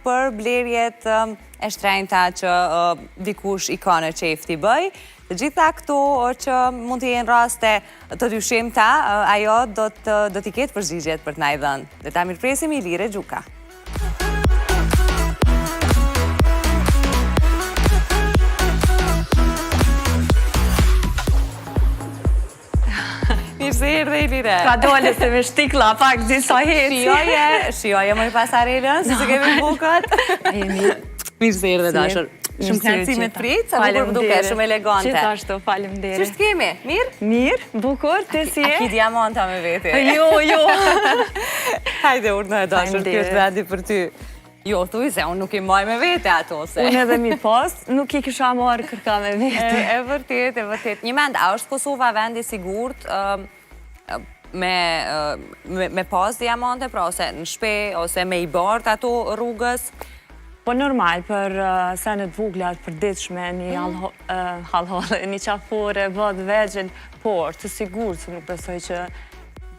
për blerjet e shtrenjta që dikush i ka në qef t'i bëj. Të gjitha këto që mund të jenë raste të dyshimta, ajo do t'i ketë përgjigjet për t'na i dhënë. Dhe ta mirëpresim Ilire Gjuka. Mirë se erdhe Ilire. Ka dole se me shtikla pak disa heci. Shioje më i pasarelën, si se kemi bukët. Mirë se erdhe dashur. Shumë kënaqësi me të prit, sa bukur duke, shumë elegante. Gjithashtu, faleminderit. Ç'është kemi? Mirë? Mirë, bukur, ti si je? A ki diamanta me veti? Jo. Hajde urna e dashur, kjo është vendi për ty. Jo, thuj se unë nuk i maj me vete ato se. Unë edhe mi pas, nuk i kisha marrë kërka me vete. E vërtet. Një mend, a është Kosova vendi sigurt me pas diamante, pra ose në shpe, ose me i bart ato rrugës? Po normal, për senet vuglat, për ditshme, një halhale, një qafore, vëd vegjel, por të sigur se nuk besoj që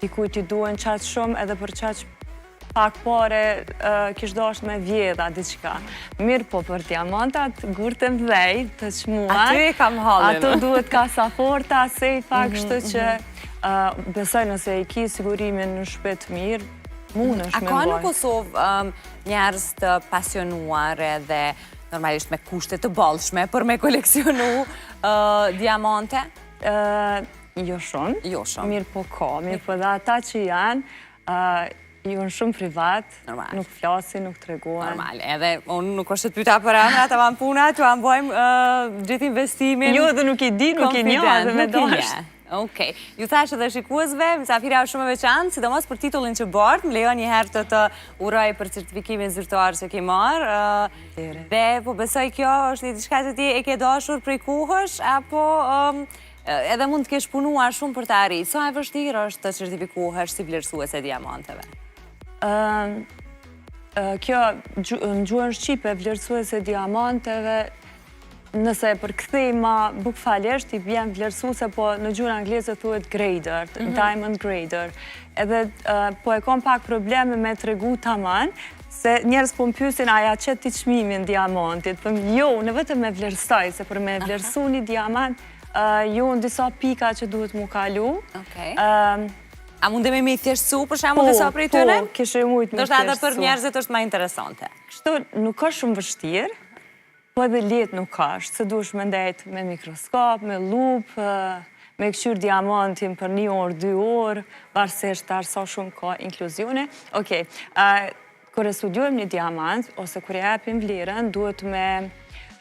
dikuj t'i duen qatë shumë edhe për qatë pak pare kish dasht me vjedha, diqka. Mirë po për diamantat, gurë mdhej, të qmuan. Aty kam halën. Ato duhet kasaforta, sejfa, kështu që besoj nëse i ki sigurimin në shpet mirë, mund është me A ka në boj. Kosovë njerëz të pasionuar edhe normalisht me kushte të bollshme për me koleksionu diamante? Jo shumë. Jo shumë. Mirë po ka, mirë po dhe ata që janë shumë privat, nuk flasin, nuk treguan. Normal, edhe unë nuk është të pyta për emra, të vanë puna, që vanë bojmë gjithë investimin. Jo, dhe nuk i di, nuk i një, dhe me dasht. Okej. Ju thash edhe shikuesve, mysafira është shumë e veçantë, sidomos për titullin që bart, më lejon një herë të uroj për certifikimin zyrtar që ke marrë. Dhe po besoj kjo është një diçka që ti e ke dashur prej kohësh, apo edhe mund të kesh punuar shumë për të arritur. Sa e vështirë është të certifikohesh si vlerësuese diamanteve? Kjo në gjuhën shqipe vlerësuese diamanteve, nëse për këthejma bukfalesht i bjen vlerësuese, po në gjuhën angleze thuhet grader, diamond grader. Edhe po e kom pak probleme me të regu taman, se njerës po më pysin aja qëtë ti çmimin diamantit. Thëm, jo, në vetëm me vlerësoj, se për me vlerësu një diamant, jo në disa pika që duhet mu kalu. A mundemi me i thjeshtësu për shembull disa prej tyre? Po, kishe mujt me thjeshtësu. Do shta edhe për thjeshtësu. njerëzit është ma interesante. Kështu nuk është shumë vështirë, po edhe letë nuk është, se dush me ndajt me mikroskop, me lup, me këshyr diamantin për 1 orë, 2 orë, varsisht tash sa shumë ka inkluzione. Okej, kur e studiojmë një diamant, ose kur e japim vlerën, duhet me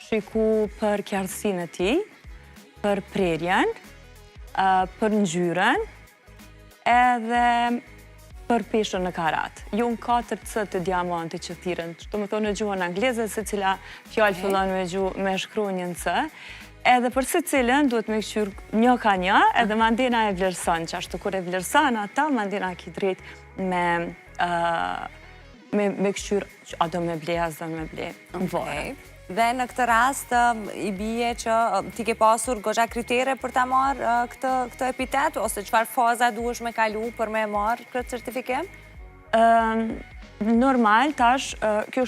shiku për qartësinë e tij, për prerjen, për ngjyrën, edhe për peshën në karat. Jo në 4C të diamantit që thiren, të më thonë në gjuhën angleze, se cila fjallë fillon me shkronjën C, edhe për se cilën duhet me këshyr një ka një, edhe mandina e vlerësan, që ashtu kur e vlerësan ata, mandina ki drejt me këshyr, a do me ble, as do me ble, në vore. Dhe në këtë rast, i bie që ti ke pasur goxha kritere për ta marrë këtë epitet, ose çfarë faza duhesh me kalu për me marrë këtë certifikim? Normal, tash, kjo